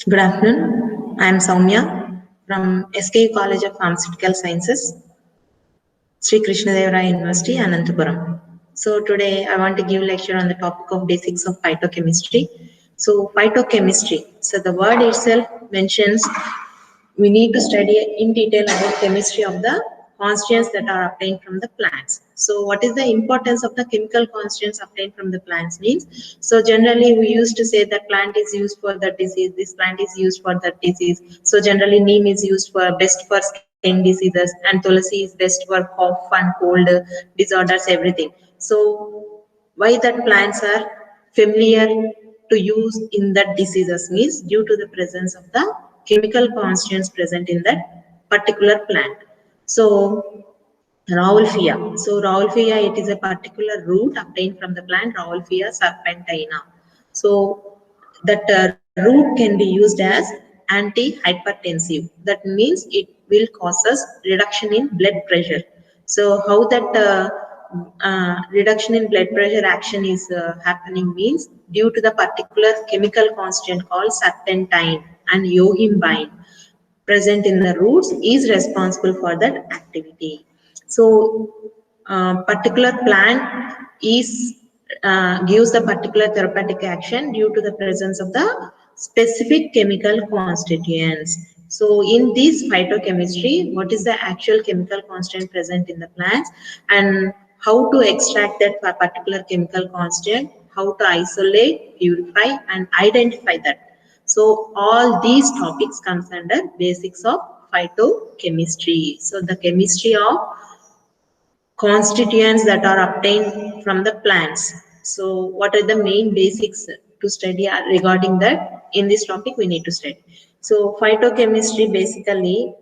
Good afternoon. I am Soumya from SKU College of Pharmaceutical Sciences, Sri Krishnadevara University, Anantapuram. So today I want to give lecture on the topic of basics of phytochemistry. So phytochemistry. So the word itself mentions we need to study in detail about chemistry of the constituents that are obtained from the plants. So what is the importance of the chemical constituents obtained from the plants means? So generally we used to say that plant is used for the disease, this plant is used for that disease. So generally neem is used for best for skin diseases and tulsi is best for cough and cold disorders, everything. So why that plants are familiar to use in that diseases means due to the presence of the chemical constituents present in that particular plant. So Rauwolfia. So Rauwolfia, it is a particular root obtained from the plant Rauwolfia serpentina. So that root can be used as antihypertensive. That means it will causes reduction in blood pressure. So how that reduction in blood pressure action is happening means due to the particular chemical constituent called serpentine and yohimbine present in the roots is responsible for that activity. So, particular plant is gives the particular therapeutic action due to the presence of the specific chemical constituents. So, in this phytochemistry, what is the actual chemical constituent present in the plants and how to extract that particular chemical constituent, how to isolate, purify, and identify that. So all these topics comes under basics of phytochemistry. So the chemistry of constituents that are obtained from the plants. So what are the main basics to study regarding that? In this topic we need to study. So phytochemistry basically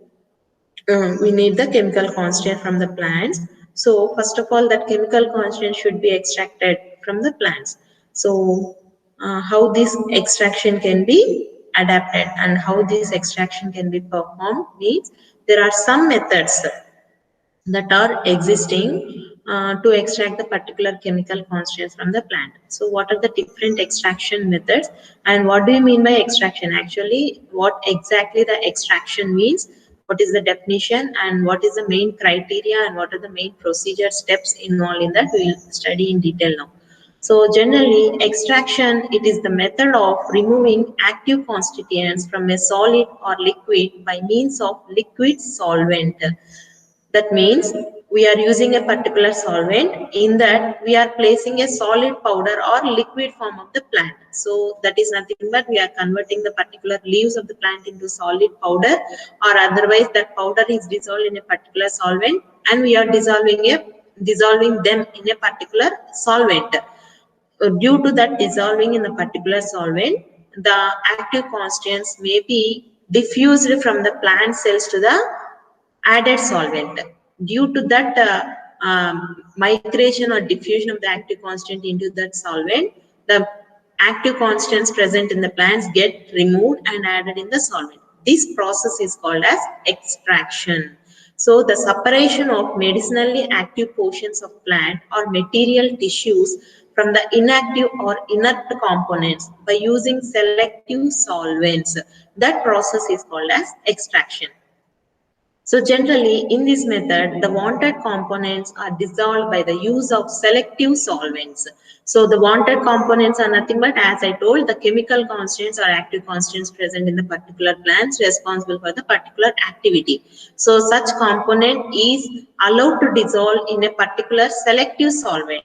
we need the chemical constituent from the plants. So first of all, that chemical constituent should be extracted from the plants. So how this extraction can be adapted and how this extraction can be performed means there are some methods that are existing to extract the particular chemical constituents from the plant. So what are the different extraction methods and what do you mean by extraction? Actually, what exactly the extraction means, what is the definition and what is the main criteria and what are the main procedure steps involved in that we will study in detail now. So generally extraction, it is the method of removing active constituents from a solid or liquid by means of liquid solvent. That means we are using a particular solvent, in that we are placing a solid powder or liquid form of the plant. So that is nothing but we are converting the particular leaves of the plant into solid powder, or otherwise that powder is dissolved in a particular solvent and we are dissolving them in a particular solvent. Due to that dissolving in a particular solvent, the active constituents may be diffused from the plant cells to the added solvent. Due to that migration or diffusion of the active constituent into that solvent, the active constituents present in the plants get removed and added in the solvent. This process is called as extraction. So the separation of medicinally active portions of plant or material tissues from the inactive or inert components by using selective solvents. That process is called as extraction. So generally in this method, the wanted components are dissolved by the use of selective solvents. So the wanted components are nothing but, as I told, the chemical constituents or active constituents present in the particular plants responsible for the particular activity. So such component is allowed to dissolve in a particular selective solvent.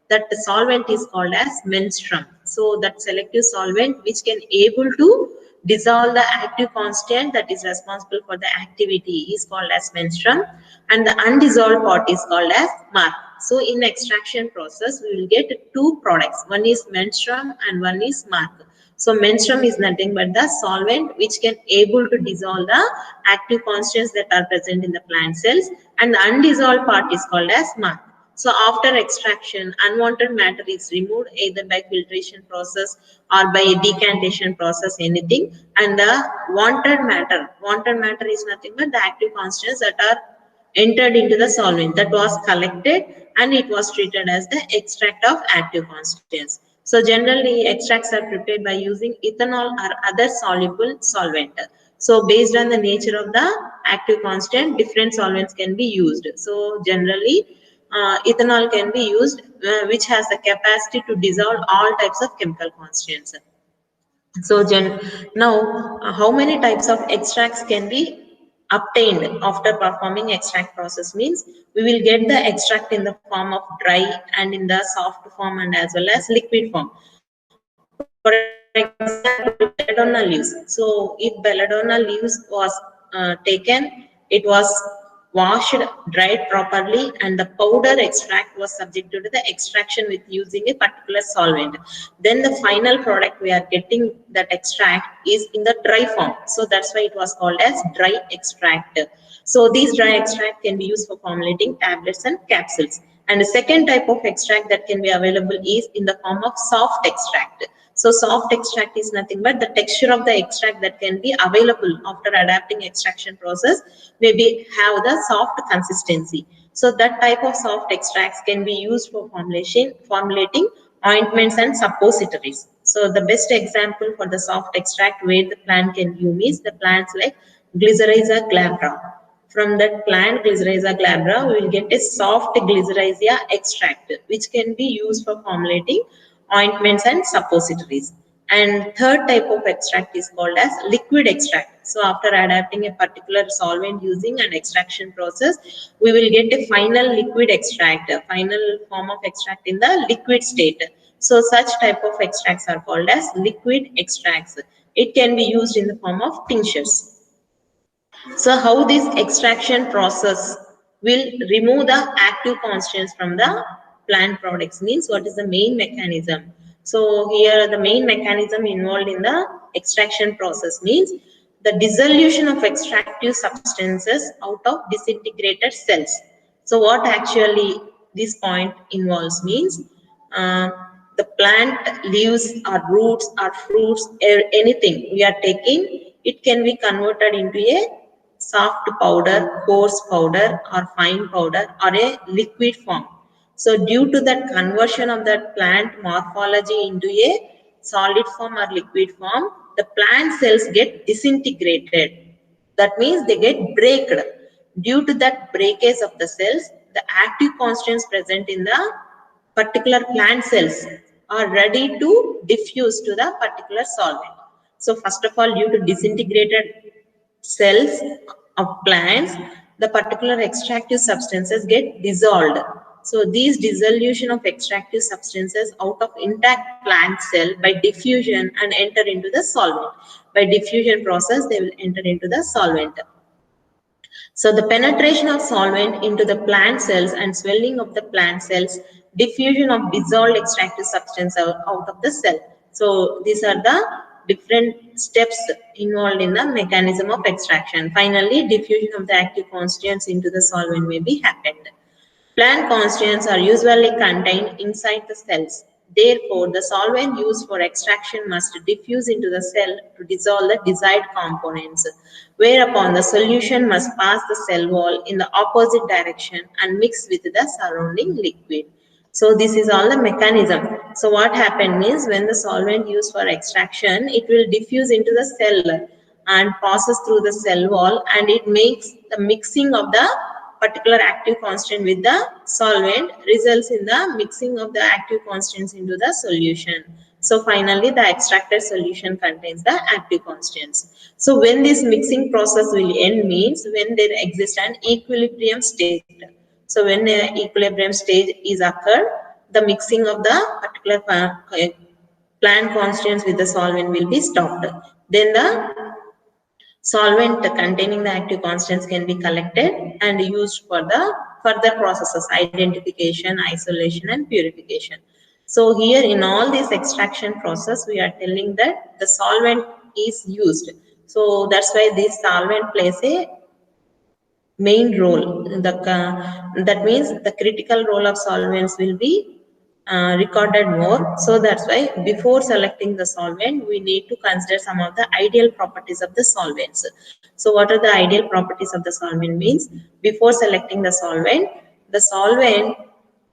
That the solvent is called as menstruum. So that selective solvent which can able to dissolve the active constituent that is responsible for the activity is called as menstruum, and the undissolved part is called as mark. So in extraction process we will get two products, one is menstruum and one is mark. So menstruum is nothing but the solvent which can able to dissolve the active constituents that are present in the plant cells, and the undissolved part is called as mark. So after extraction, unwanted matter is removed either by filtration process or by a decantation process, anything. And the wanted matter is nothing but the active constituents that are entered into the solvent that was collected and it was treated as the extract of active constituents. So generally extracts are prepared by using ethanol or other soluble solvent. So based on the nature of the active constant, different solvents can be used. So generally ethanol can be used which has the capacity to dissolve all types of chemical constituents. So now how many types of extracts can be obtained after performing extract process means we will get the extract in the form of dry and in the soft form and as well as liquid form. For example, belladonna leaves. So if belladonna leaves was taken, it was washed, dried properly, and the powder extract was subjected to the extraction with using a particular solvent. Then the final product we are getting that extract is in the dry form. So that's why it was called as dry extract. So these dry extract can be used for formulating tablets and capsules. And the second type of extract that can be available is in the form of soft extract. So soft extract is nothing but the texture of the extract that can be available after adapting extraction process maybe have the soft consistency. So that type of soft extracts can be used for formulating ointments and suppositories. So the best example for the soft extract where the plant can use is the plants like Glycyrrhiza glabra. From that plant Glycyrrhiza glabra, we will get a soft Glycyrrhiza extract which can be used for formulating ointments and suppositories. And third type of extract is called as liquid extract. So after adapting a particular solvent using an extraction process, we will get a final liquid extract, a final form of extract in the liquid state. So such type of extracts are called as liquid extracts. It can be used in the form of tinctures. So how this extraction process will remove the active constituents from the plant products means what is the main mechanism. So here the main mechanism involved in the extraction process means the dissolution of extractive substances out of disintegrated cells. So what actually this point involves means uh, the plant leaves or roots or fruits or anything we are taking, it can be converted into a soft powder, coarse powder or fine powder or a liquid form. So due to that conversion of that plant morphology into a solid form or liquid form, the plant cells get disintegrated. That means they get breaked. Due to that breakage of the cells, the active constituents present in the particular plant cells are ready to diffuse to the particular solvent. So first of all, due to disintegrated cells of plants, the particular extractive substances get dissolved. So these dissolution of extractive substances out of intact plant cell by diffusion and enter into the solvent. By diffusion process, they will enter into the solvent. So the penetration of solvent into the plant cells and swelling of the plant cells, diffusion of dissolved extractive substance out of the cell. So these are the different steps involved in the mechanism of extraction. Finally, diffusion of the active constituents into the solvent may be happened. Plant constituents are usually contained inside the cells. Therefore, the solvent used for extraction must diffuse into the cell to dissolve the desired components, whereupon the solution must pass the cell wall in the opposite direction and mix with the surrounding liquid. So this is all the mechanism. So what happened means when the solvent used for extraction, it will diffuse into the cell and passes through the cell wall and it makes the mixing of the particular active constant with the solvent results in the mixing of the active constants into the solution. So finally the extracted solution contains the active constants. So when this mixing process will end means when there exists an equilibrium state. So when an equilibrium stage is occurred, the mixing of the particular plant constituents with the solvent will be stopped. Then the solvent containing the active constants can be collected and used for the further processes, identification, isolation and purification. So here in all this extraction process, we are telling that the solvent is used. So that's why this solvent plays a main role. That means the critical role of solvents will be recorded more. So that's why before selecting the solvent, we need to consider some of the ideal properties of the solvents. So what are the ideal properties of the solvent means? Before selecting the solvent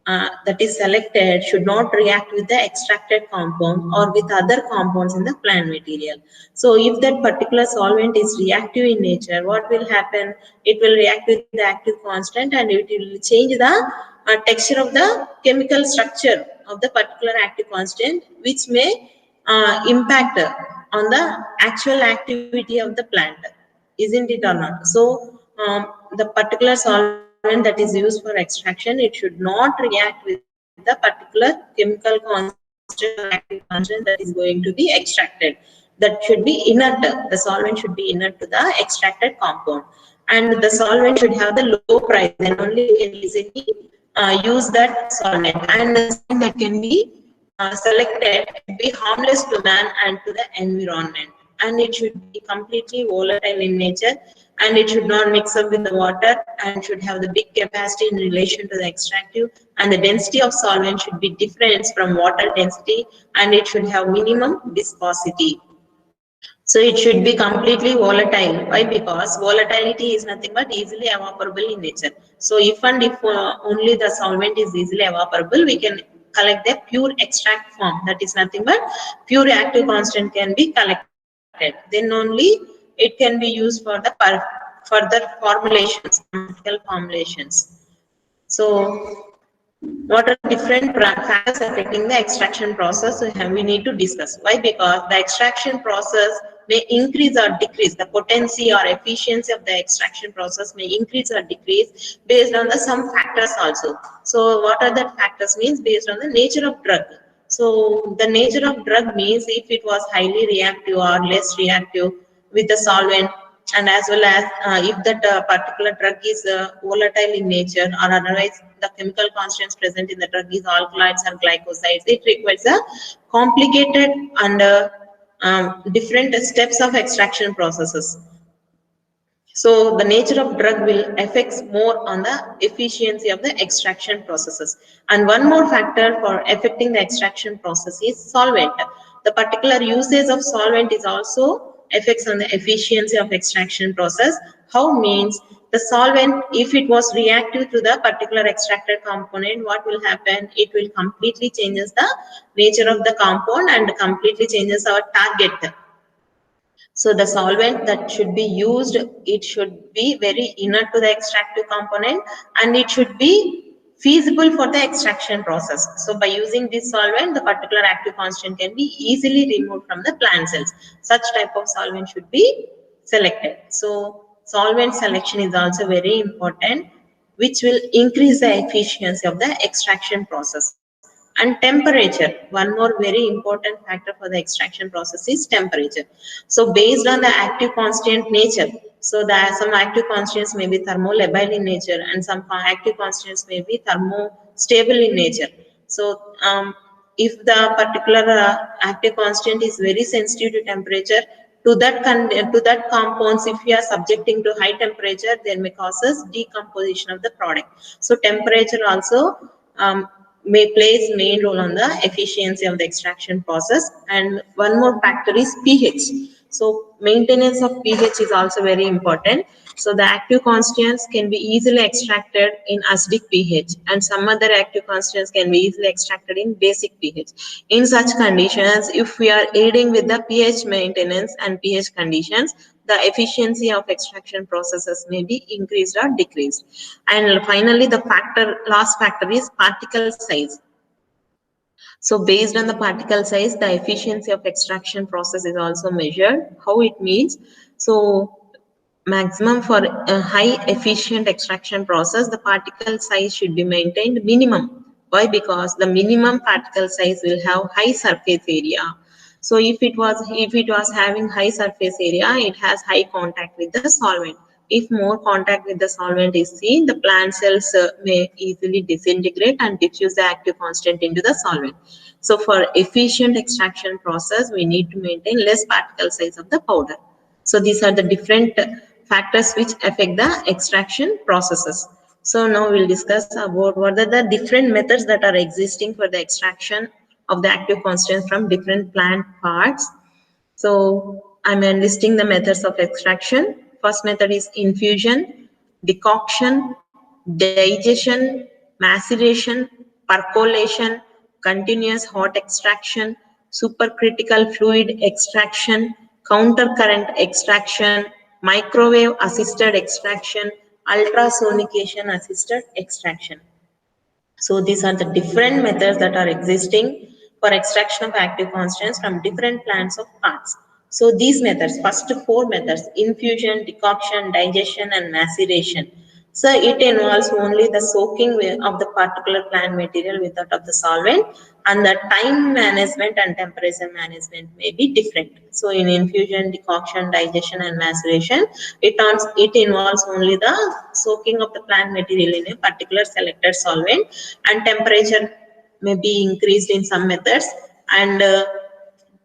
that is selected should not react with the extracted compound or with other compounds in the plant material. So if that particular solvent is reactive in nature, what will happen? It will react with the active constant and it will change the texture of the chemical structure of the particular active constant, which may impact on the actual activity of the plant, isn't it or not? So the particular solvent that is used for extraction, it should not react with the particular chemical constant or active constant that is going to be extracted. That should be inert. The solvent should be inert to the extracted compound, and the solvent should have the low price. Then only we can easily use that solvent, and the solvent that can be selected should be harmless to man and to the environment, and it should be completely volatile in nature, and it should not mix up with the water, and should have the big capacity in relation to the extractive, and the density of solvent should be different from water density, and it should have minimum viscosity. So it should be completely volatile. Why? Because volatility is nothing but easily evaporable in nature. So if and if only the solvent is easily evaporable, we can collect the pure extract form. That is nothing but pure active constant can be collected. Then only it can be used for the further formulations, pharmaceutical formulations. So what are the different factors affecting the extraction process? We need to discuss. Why? Because the extraction process may increase or decrease. The potency or efficiency of the extraction process may increase or decrease based on the some factors also. So what are the factors means? Based on the nature of drug. So the nature of drug means if it was highly reactive or less reactive with the solvent, and as well as if that particular drug is volatile in nature, or otherwise the chemical constants present in the drug is alkaloids or glycosides, it requires a complicated and different steps of extraction processes. So the nature of drug will affects more on the efficiency of the extraction processes. And one more factor for affecting the extraction process is solvent. The particular usage of solvent is also affects on the efficiency of extraction process. How means the solvent, if it was reactive to the particular extracted component, what will happen? It will completely changes the nature of the compound and completely changes our target. So the solvent that should be used, it should be very inert to the extractive component, and it should be feasible for the extraction process. So by using this solvent, the particular active constant can be easily removed from the plant cells. Such type of solvent should be selected. So solvent selection is also very important, which will increase the efficiency of the extraction process. And temperature, one more very important factor for the extraction process is temperature. So based on the active constant nature, so there are some active constants may be thermolabile in nature, and some active constants may be thermostable in nature. So if the particular active constant is very sensitive to temperature, to that compounds, if we are subjecting to high temperature, then may causes decomposition of the product. So temperature also may plays main role on the efficiency of the extraction process. And one more factor is pH. So maintenance of pH is also very important. So the active constants can be easily extracted in acidic pH, and some other active constants can be easily extracted in basic pH. In such conditions, if we are aiding with the pH maintenance and pH conditions, the efficiency of extraction processes may be increased or decreased. And finally, the last factor is particle size. So based on the particle size, the efficiency of extraction process is also measured. How it means? So maximum for a high efficient extraction process, the particle size should be maintained minimum. Why? Because the minimum particle size will have high surface area. So if it was having high surface area, it has high contact with the solvent. If more contact with the solvent is seen, the plant cells may easily disintegrate and diffuse the active constant into the solvent. So for efficient extraction process, we need to maintain less particle size of the powder. So these are the different factors which affect the extraction processes. So now we'll discuss about what are the different methods that are existing for the extraction of the active constants from different plant parts. So I'm enlisting the methods of extraction. First method is infusion, decoction, digestion, maceration, percolation, continuous hot extraction, supercritical fluid extraction, countercurrent extraction, microwave assisted extraction, ultrasonication assisted extraction. So these are the different methods that are existing for extraction of active constituents from different plants of plants. So these methods, first four methods, infusion, decoction, digestion and maceration. So it involves only the soaking of the particular plant material with that of the solvent, and the time management and temperature management may be different. So in infusion, decoction, digestion and maceration, it involves only the soaking of the plant material in a particular selected solvent, and temperature may be increased in some methods, and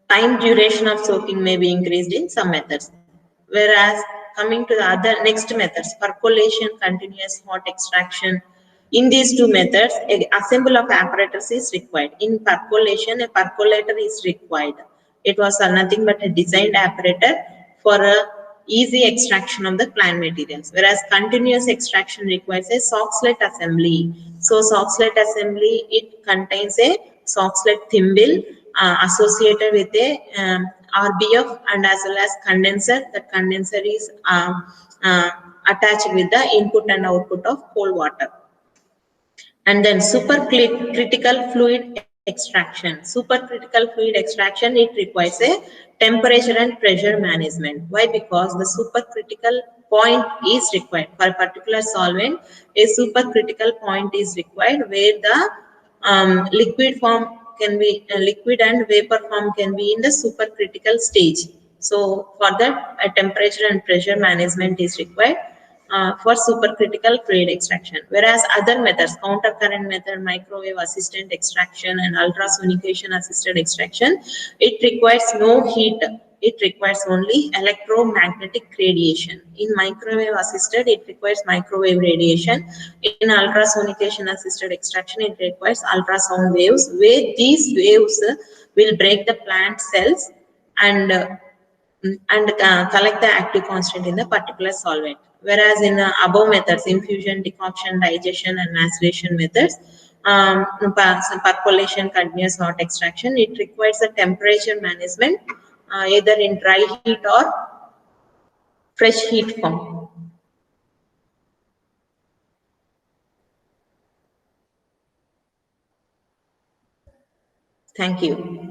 time duration of soaking may be increased in some methods. Whereas coming to the other next methods, percolation, continuous hot extraction, in these two methods, an assemble of apparatus is required. In percolation, a percolator is required. It was nothing but a designed apparatus for a easy extraction of the plant materials. Whereas continuous extraction requires a Soxhlet assembly. So Soxhlet assembly, it contains a Soxhlet thimble associated with a RBF and as well as condenser. The condenser is attached with the input and output of cold water. And then supercritical fluid extraction. Supercritical fluid extraction, it requires a temperature and pressure management. Why? Because the supercritical point is required. For a particular solvent, a supercritical point is required where the liquid form can be liquid and vapor form can be in the supercritical stage. So for that, a temperature and pressure management is required for supercritical fluid extraction. Whereas other methods, countercurrent method, microwave assisted extraction and ultrasonication assisted extraction, it requires no heat. It requires only electromagnetic radiation. In microwave assisted, it requires microwave radiation. In ultrasonication assisted extraction, it requires ultrasound waves, where these waves will break the plant cells and collect the active constant in the particular solvent. Whereas in above methods, infusion, decoction, digestion and maceration methods, percolation, continuous hot extraction, it requires a temperature management either in dry heat or fresh heat form. Thank you.